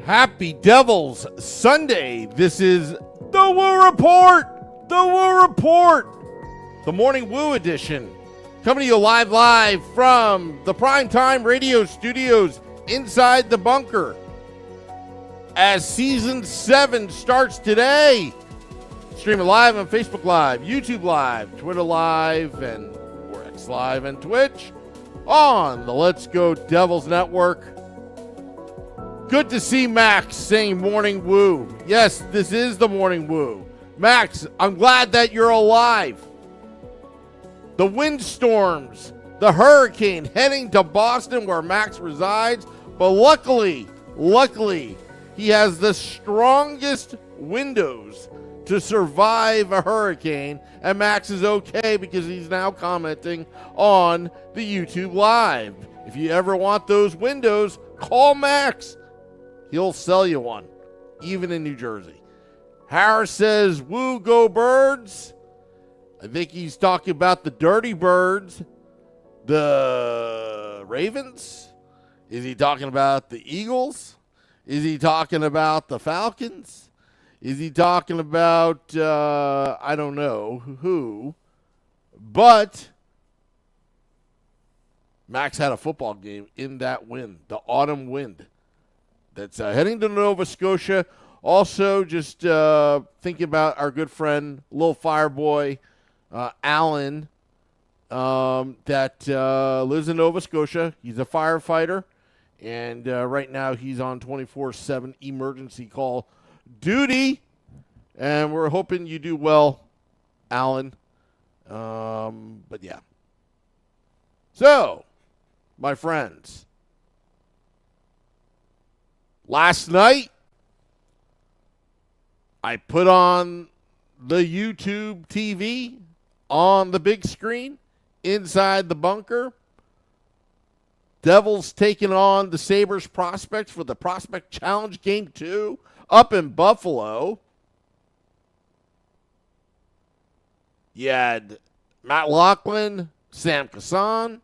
Happy Devils Sunday. This is the Woo Report. The Woo Report. The Morning Woo edition. Coming to you live from the Primetime Radio Studios inside the bunker. As Season 7 starts today. Streaming live on Facebook Live, YouTube Live, Twitter Live, and X Live and Twitch on the Let's Go Devils Network. Good to see Max saying Morning Woo. Yes, this is the Morning Woo. Max, I'm glad that you're alive. The windstorms, the hurricane heading to Boston where Max resides, but luckily, he has the strongest windows to survive a hurricane, and Max is okay because he's now commenting on the YouTube Live. If you ever want those windows, call Max. He'll sell you one, even in New Jersey. Harris says, Woo, go Birds. I think he's talking about the Dirty Birds, the Ravens. Is he talking about the Eagles? Is he talking about the Falcons? Is he talking about, I don't know who, but Max had a football game in that wind, the autumn wind. That's heading to Nova Scotia. Also, just thinking about our good friend, Little Fireboy, Alan, that lives in Nova Scotia. He's a firefighter, and right now he's on 24/7 emergency call duty, and we're hoping you do well, Alan. But yeah. So, my friends, last night I put on the YouTube TV on the big screen inside the bunker. Devils taking on the Sabres prospects for the Prospect Challenge Game 2 up in Buffalo. You had Matt Lachlan, Sam Kassan,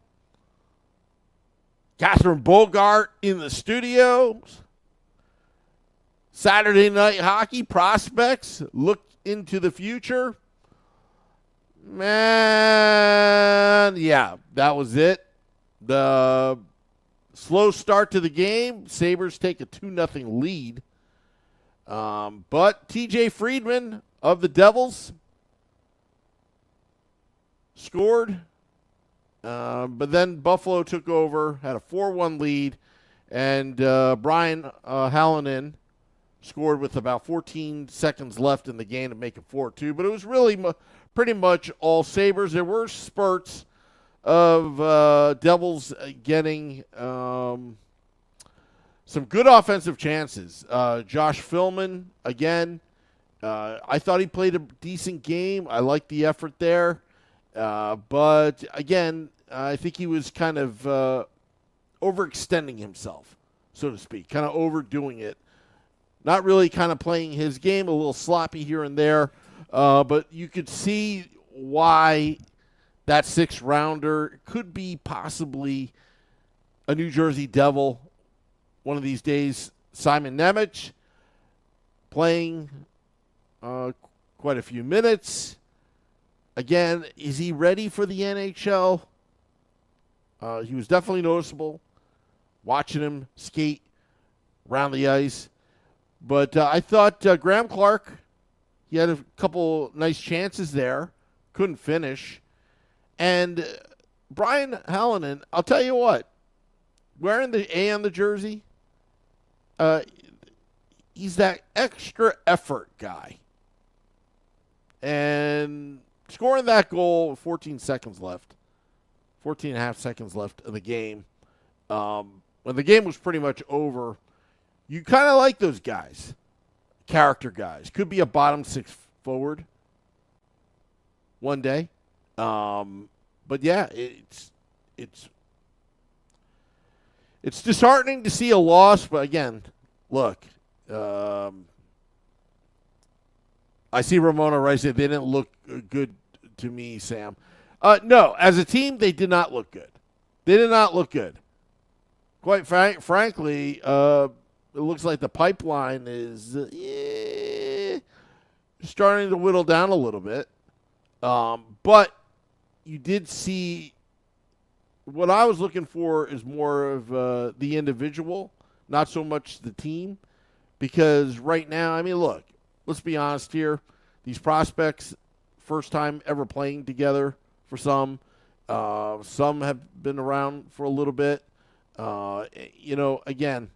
Catherine Bogart in the studios. Saturday Night Hockey prospects look into the future. Man, yeah, that was it. The slow start to the game. Sabres take a 2-0 lead. But TJ Friedman of the Devils scored. But then Buffalo took over, had a 4-1 lead, and Brian Hallinan scored with about 14 seconds left in the game to make it 4-2. But it was really pretty much all Sabres. There were spurts of Devils getting some good offensive chances. Josh Philman, again, I thought he played a decent game. I liked the effort there. But, again, I think he was kind of overextending himself, so to speak, kind of overdoing it. Not really kind of playing his game, a little sloppy here and there. But you could see why that 6th-rounder could be possibly a New Jersey Devil one of these days. Simon Nemec playing quite a few minutes. Again, is he ready for the NHL? He was definitely noticeable watching him skate around the ice. But I thought Graham Clark, he had a couple nice chances there. Couldn't finish. And Brian Hallinan, I'll tell you what, wearing the A on the jersey, he's that extra effort guy. And scoring that goal with 14 seconds left, 14 and a half seconds left in the game, when the game was pretty much over, you kind of like those guys, character guys. Could be a bottom 6 forward one day. But yeah, it's disheartening to see a loss. But again, look, I see Ramona Rice said they didn't look good to me, Sam. No, as a team, they did not look good. They did not look good. Quite frankly, it looks like the pipeline is starting to whittle down a little bit. But you did see what I was looking for is more of the individual, not so much the team. Because right now, I mean, look, let's be honest here. These prospects, first time ever playing together for some. Some have been around for a little bit. Again,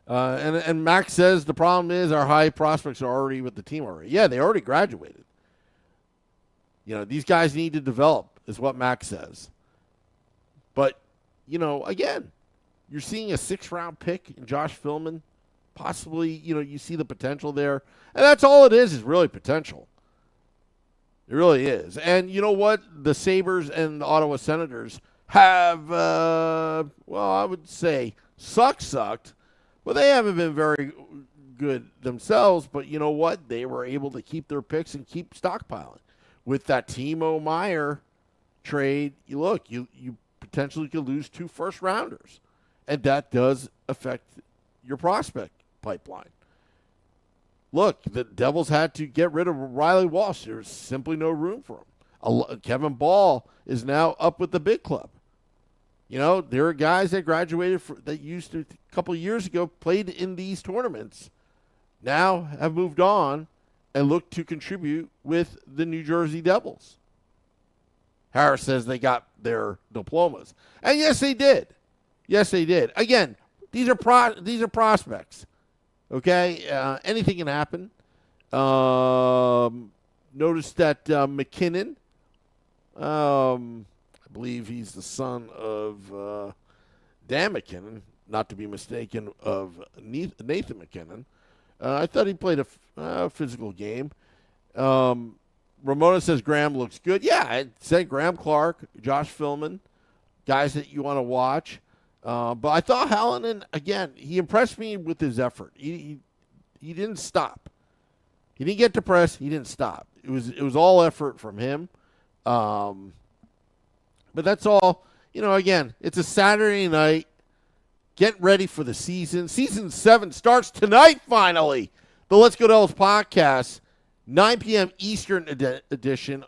and Max says the problem is our high prospects are already with the team already. Yeah, they already graduated. These guys need to develop, is what Max says. But, again, you're seeing a 6th-round pick in Josh Philman. Possibly, you see the potential there. And that's all it is really potential. It really is. And you know what? The Sabres and the Ottawa Senators have, I would say sucked. But they haven't been very good themselves. But you know what? They were able to keep their picks and keep stockpiling. With that Timo Meier trade, you potentially could lose 2 first-rounders. And that does affect your prospect pipeline. Look, the Devils had to get rid of Riley Walsh. There's simply no room for him. Kevin Ball is now up with the big club. There are guys that graduated that used to, a couple of years ago, played in these tournaments, now have moved on and look to contribute with the New Jersey Devils. Harris says they got their diplomas. And yes, they did. Yes, they did. Again, these are prospects. Okay? Anything can happen. Notice that McKinnon, I believe he's the son of Dan McKinnon, not to be mistaken of Nathan McKinnon. I thought he played a physical game. Ramona says Graham looks good. Yeah, I said Graham Clark, Josh Philman, guys that you want to watch. But I thought Hallinan, again, he impressed me with his effort. He didn't stop. He didn't get depressed. He didn't stop. It was all effort from him. But that's all. Again, it's a Saturday night. Get ready for the season. Season 7 starts tonight, finally. The Let's Go Devils podcast, 9 p.m. Eastern edition,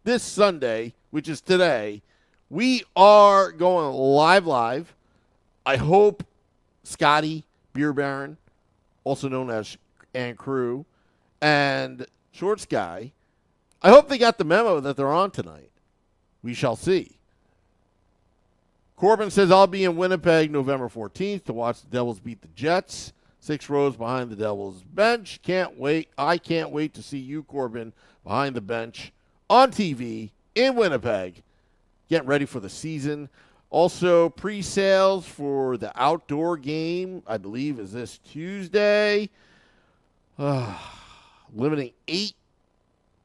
this Sunday, which is today. We are going live. I hope Scotty Beer Baron, also known as and Crew, and Shorts Guy, I hope they got the memo that they're on tonight. We shall see. Corbin says, I'll be in Winnipeg November 14th to watch the Devils beat the Jets. 6 rows behind the Devils bench. Can't wait. I can't wait to see you, Corbin, behind the bench on TV in Winnipeg. Getting ready for the season. Also, pre-sales for the outdoor game, I believe, is this Tuesday. Limiting 8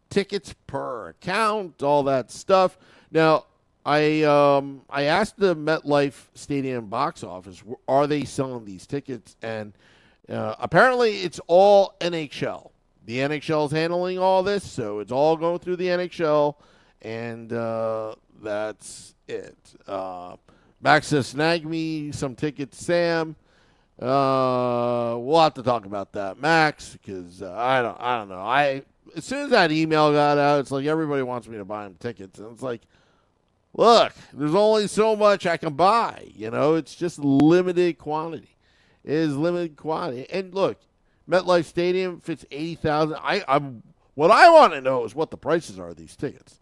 tickets per account, all that stuff. Now, I asked the MetLife Stadium box office, are they selling these tickets? And apparently it's all NHL. The NHL is handling all this, so it's all going through the NHL, and that's it. Max says, snag me some tickets, Sam. We'll have to talk about that, Max, because I don't know. As soon as that email got out, it's like everybody wants me to buy them tickets, and it's like, look, there's only so much I can buy. It's just limited quantity. It is limited quantity. And look, MetLife Stadium fits 80,000. What I want to know is what the prices are of these tickets.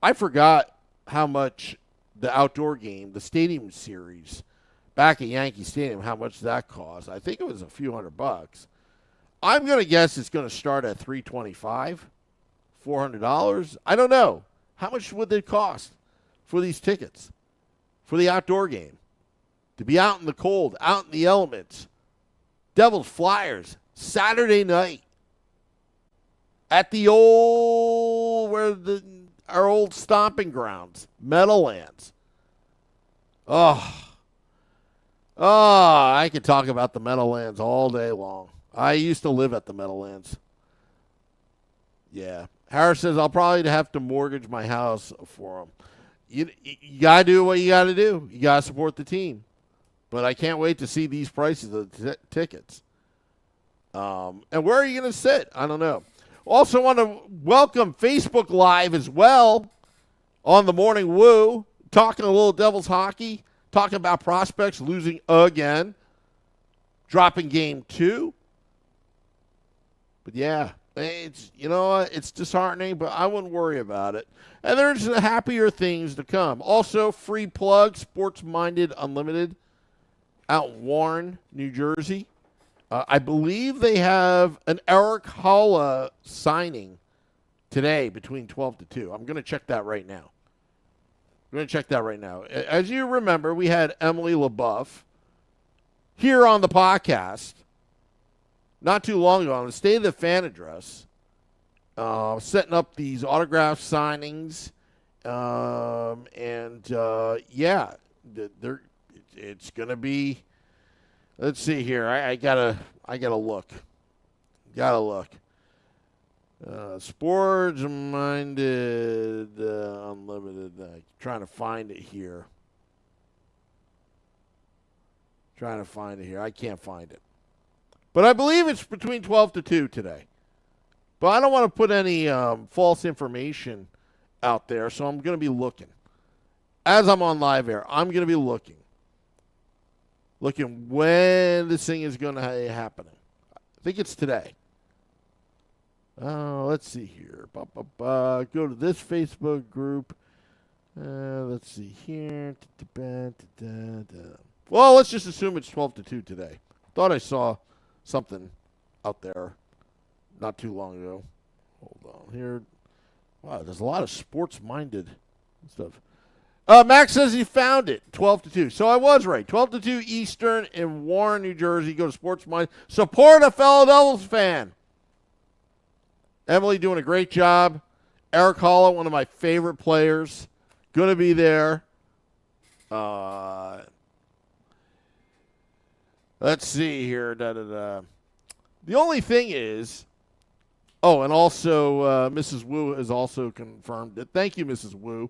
I forgot how much the outdoor game, the stadium series, back at Yankee Stadium, how much that cost. I think it was a few $100. I'm going to guess it's going to start at $325, $400. I don't know. How much would they cost for these tickets for the outdoor game? To be out in the cold, out in the elements. Devils Flyers, Saturday night at the our old stomping grounds, Meadowlands. I could talk about the Meadowlands all day long. I used to live at the Meadowlands. Yeah. Harris says, I'll probably have to mortgage my house for them. You got to do what you got to do. You got to support the team. But I can't wait to see these prices of the tickets. And where are you going to sit? I don't know. Also want to welcome Facebook Live as well on the Morning Woo, talking a little Devils hockey, talking about prospects losing again, dropping game 2. But yeah, it's, you know what, it's disheartening, but I wouldn't worry about it. And there's happier things to come. Also, free plug, Sports Minded Unlimited out in Warren, New Jersey. I believe they have an Eric Holla signing today between 12 to 2. I'm going to check that right now. As you remember, we had Emily LaBeouf here on the podcast not too long ago on the State of the Fan address, setting up these autograph signings. It's going to be, let's see here. I gotta look. Sports Minded Unlimited. Trying to find it here. I can't find it. But I believe it's between 12 to 2 today. But I don't want to put any false information out there, so I'm going to be looking. As I'm on live air, I'm going to be looking when this thing is going to happen. I think it's today. Let's see here. Go to this Facebook group. Let's see here. Well, let's just assume it's 12 to 2 today. Thought I saw something out there not too long ago. Hold on here. Wow, there's a lot of sports-minded stuff. Max says he found it, 12 to 2. So I was right. 12 to 2 Eastern in Warren, New Jersey. Go to Sports Mind. Support a fellow Devils fan. Emily doing a great job. Eric Holla, one of my favorite players, going to be there. Let's see here. The only thing is, and also Mrs. Wu has also confirmed it. Thank you, Mrs. Wu.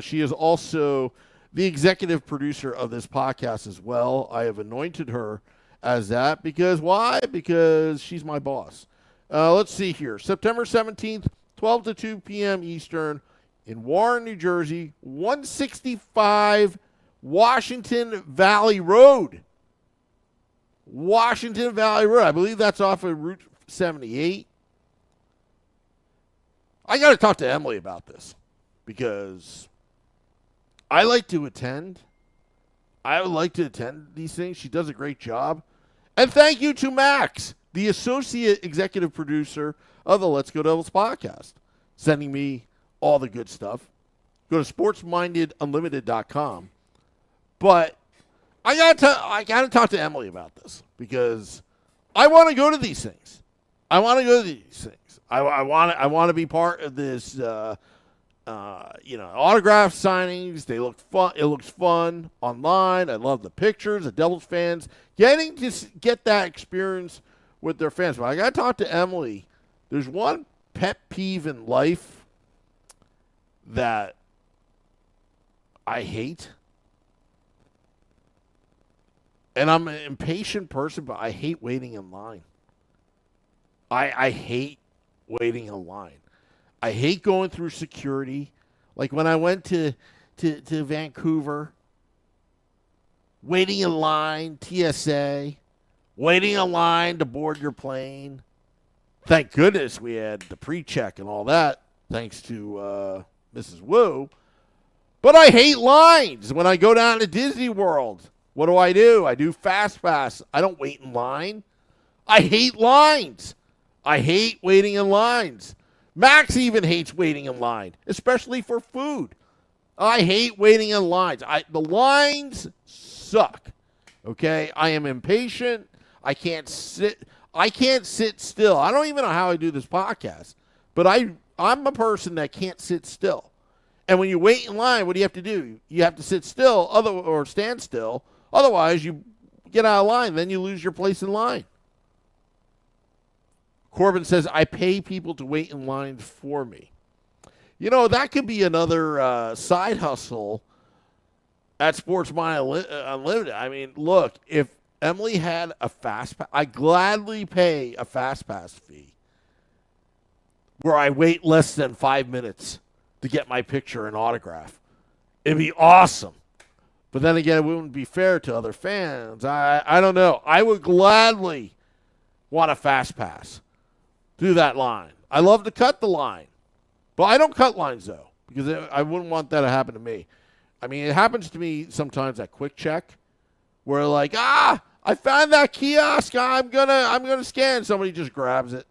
She is also the executive producer of this podcast as well. I have anointed her as that because why? Because she's my boss. Let's see here. September 17th, 12 to 2 p.m. Eastern in Warren, New Jersey, 165 Washington Valley Road. I believe that's off of Route 78. I got to talk to Emily about this because I like to attend. I would like to attend these things. She does a great job. And thank you to Max, the associate executive producer of the Let's Go Devils podcast, sending me all the good stuff. Go to sportsmindedunlimited.com. But I gotta talk to Emily about this because I want to go to these things. I want to be part of this. Autograph signings. They look fun. It looks fun online. I love the pictures. The Devils fans getting to get that experience with their fans. But I gotta talk to Emily. There's one pet peeve in life that I hate. And I'm an impatient person, but I hate waiting in line. I hate waiting in line. I hate going through security. Like when I went to Vancouver, waiting in line, TSA, waiting in line to board your plane. Thank goodness we had the pre-check and all that, thanks to Mrs. Wu. But I hate lines when I go down to Disney World. What do? I do Fast Pass. I don't wait in line. I hate lines. I hate waiting in lines. Max even hates waiting in line, especially for food. I hate waiting in lines. The lines suck. Okay? I am impatient. I can't sit still. I don't even know how I do this podcast, but I'm a person that can't sit still. And when you wait in line, what do you have to do? You have to sit still or stand still. Otherwise, you get out of line. Then you lose your place in line. Corbin says, I pay people to wait in lines for me. You know, that could be another side hustle at Sports Mind Unlimited. I mean, look, if Emily had a fast pass, I'd gladly pay a fast pass fee where I wait less than 5 minutes to get my picture and autograph. It'd be awesome. But then again, it wouldn't be fair to other fans. I don't know. I would gladly want a fast pass through that line. I love to cut the line. But I don't cut lines, though, because I wouldn't want that to happen to me. I mean, it happens to me sometimes at Quick Check where like, I found that kiosk. I'm gonna scan. Somebody just grabs it.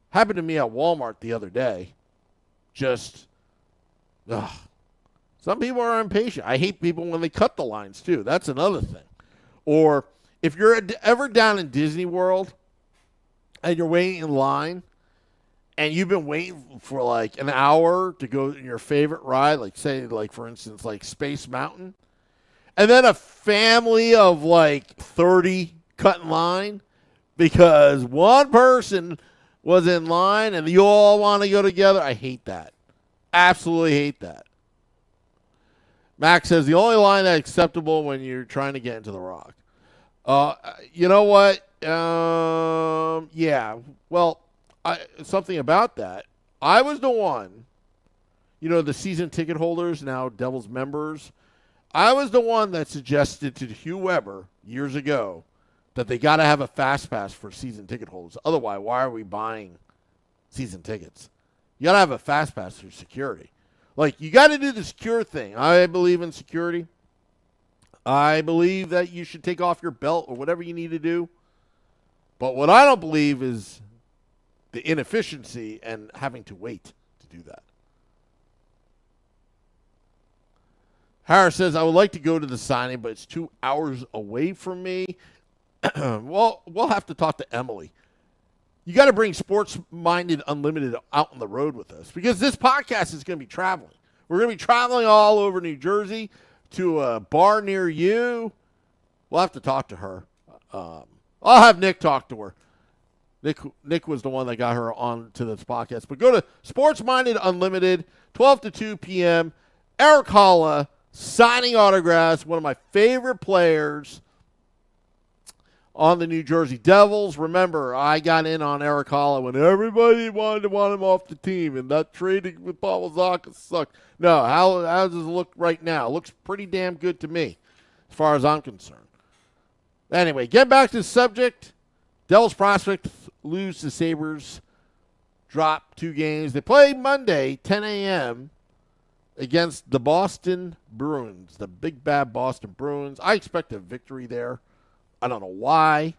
Happened to me at Walmart the other day. Some people are impatient. I hate people when they cut the lines, too. That's another thing. Or if you're ever down in Disney World and you're waiting in line and you've been waiting for like an hour to go to your favorite ride, like say, like for instance, like Space Mountain, and then a family of like 30 cut in line because one person was in line and you all want to go together. I hate that. Absolutely hate that. Max says the only line that's acceptable when you're trying to get into the Rock. You know what? Yeah. Well, something about that. I was the one, the season ticket holders, now Devils members. I was the one that suggested to Hugh Weber years ago that they got to have a fast pass for season ticket holders. Otherwise, why are we buying season tickets? You got to have a fast pass through security. Like, you got to do the secure thing. I believe in security. I believe that you should take off your belt or whatever you need to do. But what I don't believe is the inefficiency and having to wait to do that. Harris says, I would like to go to the signing, but it's 2 hours away from me. Well, we'll have to talk to Emily. You got to bring Sports Minded Unlimited out on the road with us because this podcast is going to be traveling. We're going to be traveling all over New Jersey to a bar near you. We'll have to talk to her. I'll have Nick talk to her. Nick was the one that got her on to this podcast. But go to Sports Minded Unlimited, 12 to 2 p.m. Eric Holla signing autographs, one of my favorite players on the New Jersey Devils. Remember, I got in on Eric Holla when everybody wanted to want him off the team, and that trading with Pavel Zacha sucked. No, how does it look right now? It looks pretty damn good to me, as far as I'm concerned. Anyway, get back to the subject. Devils prospects lose to Sabres, drop 2 games. They play Monday, 10 a.m., against the Boston Bruins, the big bad Boston Bruins. I expect a victory there. I don't know why,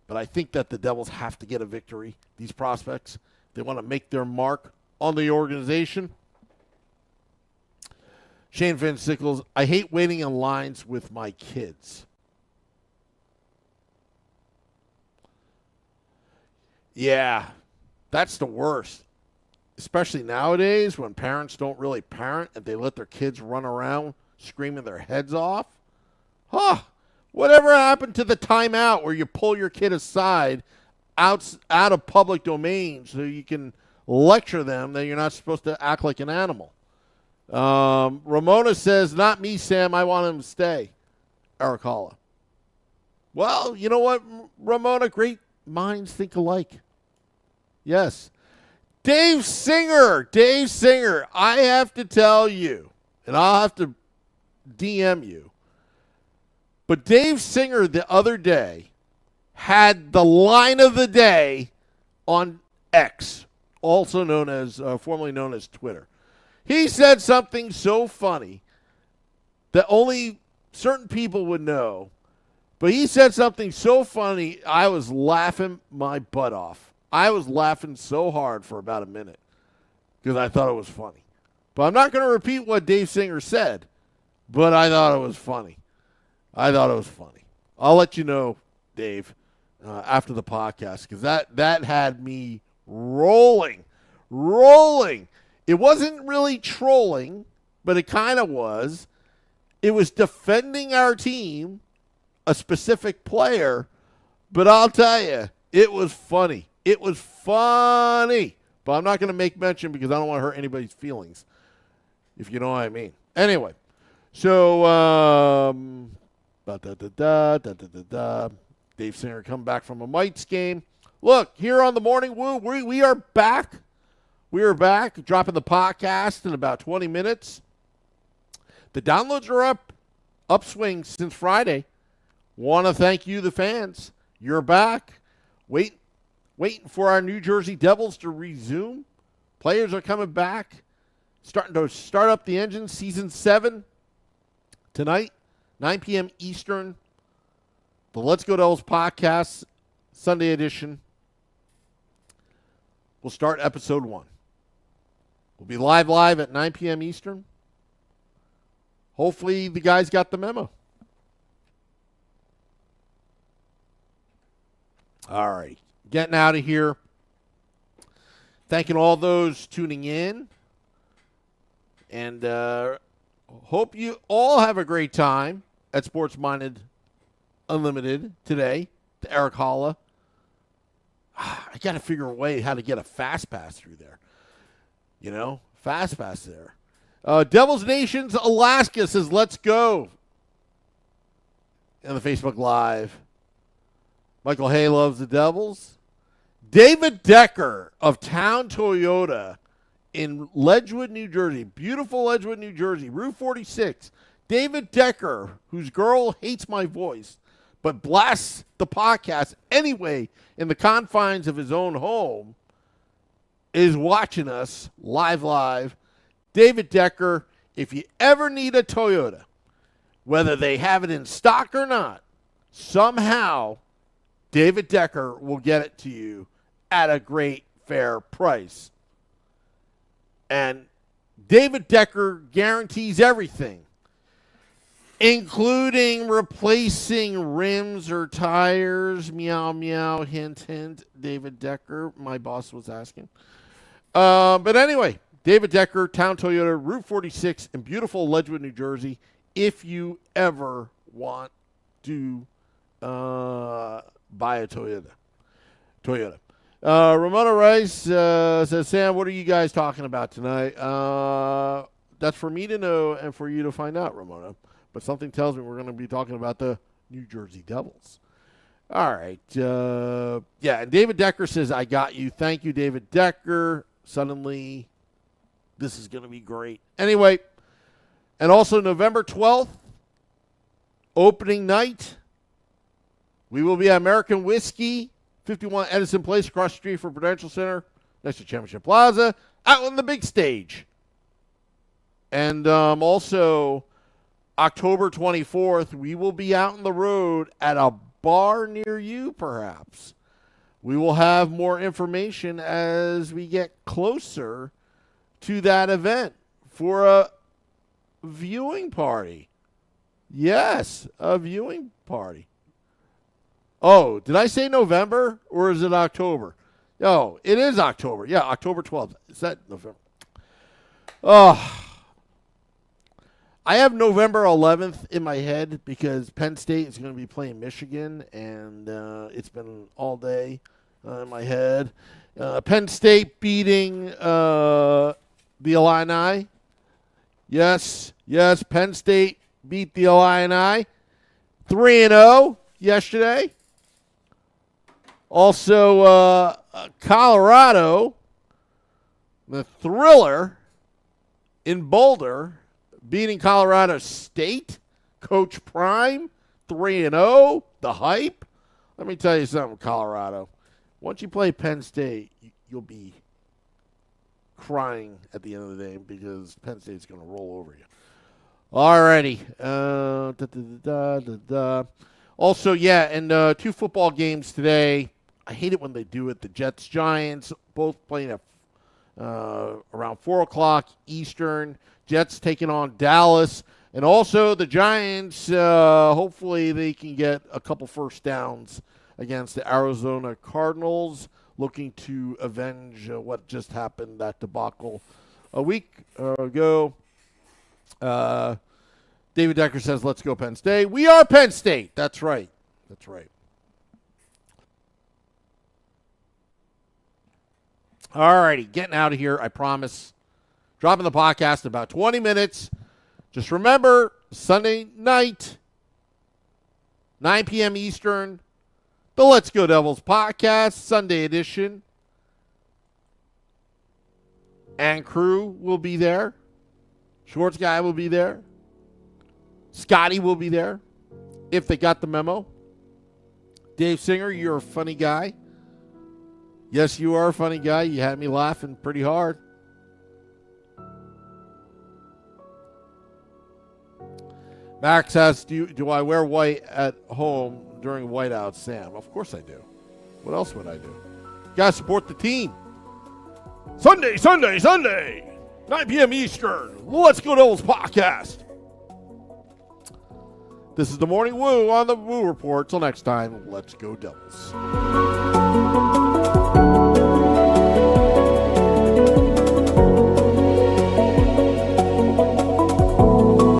but I think that the Devils have to get a victory. These prospects, they want to make their mark on the organization. Shane Van Sickles, I hate waiting in lines with my kids. Yeah, that's the worst. Especially nowadays when parents don't really parent and they let their kids run around screaming their heads off. Whatever happened to the timeout where you pull your kid aside out of public domain so you can lecture them that you're not supposed to act like an animal? Ramona says, not me, Sam. I want him to stay. Eric Holla. Well, you know what, Ramona? Great minds think alike. Yes. Dave Singer, I have to tell you, and I'll have to DM you, but Dave Singer the other day had the line of the day on X, also known as, formerly known as Twitter. He said something so funny that only certain people would know, but he said something so funny, I was laughing my butt off. I was laughing so hard for about a minute because I thought it was funny. But I'm not going to repeat what Dave Singer said, but I thought it was funny. I'll let you know, Dave, after the podcast because that had me rolling. It wasn't really trolling, but it kind of was. It was defending our team, a specific player, but I'll tell you, it was funny. But I'm not going to make mention because I don't want to hurt anybody's feelings, if you know what I mean. Anyway, So, Dave Singer come back from a Mites game. Look, here on the Morning Woo, we are back. We are back, dropping the podcast in about 20 minutes. The downloads are up, upswing since Friday. Want to thank you, the fans. You're back. Waiting for our New Jersey Devils to resume. Players are coming back. Starting to start up the engine. Season 7 tonight, 9 p.m. Eastern. The Let's Go Devils podcast, Sunday edition. We'll start episode 1. We'll be live at 9 p.m. Eastern. Hopefully the guys got the memo. All right. Getting out of here. Thanking all those tuning in. And hope you all have a great time at Sports Minded Unlimited today. To Eric Holla. I got to figure a way how to get a fast pass through there. You know, fast pass there. Devils Nations Alaska says, let's go. On the Facebook Live. Michael Hay loves the Devils. David Decker of Town Toyota in Ledgewood, New Jersey. Beautiful Ledgewood, New Jersey. Route 46. David Decker, whose girl hates my voice, but blasts the podcast anyway in the confines of his own home, is watching us live. David Decker, if you ever need a Toyota, whether they have it in stock or not, somehow David Decker will get it to you at a great, fair price. And David Decker guarantees everything, including replacing rims or tires. Meow, meow, hint, hint. David Decker, my boss was asking. But anyway, David Decker, Town Toyota, Route 46 in beautiful Ledgewood, New Jersey. If you ever want to buy a Toyota. Ramona Rice says, Sam, what are you guys talking about tonight? That's for me to know and for you to find out, Ramona. But something tells me we're going to be talking about the New Jersey Devils. All right. And David Decker says, I got you. Thank you, David Decker. Suddenly, this is going to be great. Anyway, and also November 12th, opening night, we will be at American Whiskey, 51 Edison Place, across the street from Prudential Center, next to Championship Plaza, out on the big stage. And also, October 24th, we will be out on the road at a bar near you, perhaps. We will have more information as we get closer to that event for a viewing party. Yes, a viewing party. Oh, did I say November or is it October? Oh, it is October. Yeah, October 12th. Is that November? Oh, I have November 11th in my head because Penn State is going to be playing Michigan, and it's been all day in my head. Penn State beating the Illini. Yes, Penn State beat the Illini 3-0 yesterday. Also, Colorado, the Thriller in Boulder, beating Colorado State, Coach Prime, 3-0, the hype. Let me tell you something, Colorado. Once you play Penn State, you'll be crying at the end of the day because Penn State's going to roll over you. All righty. Also, and 2 football games today. I hate it when they do it. The Jets-Giants, both playing at around 4 o'clock Eastern. Jets taking on Dallas. And also the Giants, hopefully they can get a couple first downs against the Arizona Cardinals, looking to avenge what just happened, that debacle a week ago. David Decker says, let's go Penn State. We are Penn State. That's right. All righty, getting out of here, I promise. Dropping the podcast in about 20 minutes. Just remember, Sunday night, 9 p.m. Eastern, the Let's Go Devils podcast, Sunday edition. And crew will be there. Schwartz guy will be there. Scotty will be there, if they got the memo. Dave Singer, you're a funny guy. Yes, you are a funny guy. You had me laughing pretty hard. Max asks, do I wear white at home during whiteout, Sam? Of course I do. What else would I do? You got to support the team. Sunday, 9 p.m. Eastern. Let's Go Devils podcast. This is the Morning Woo on the Woo Report. Till next time, let's go Devils.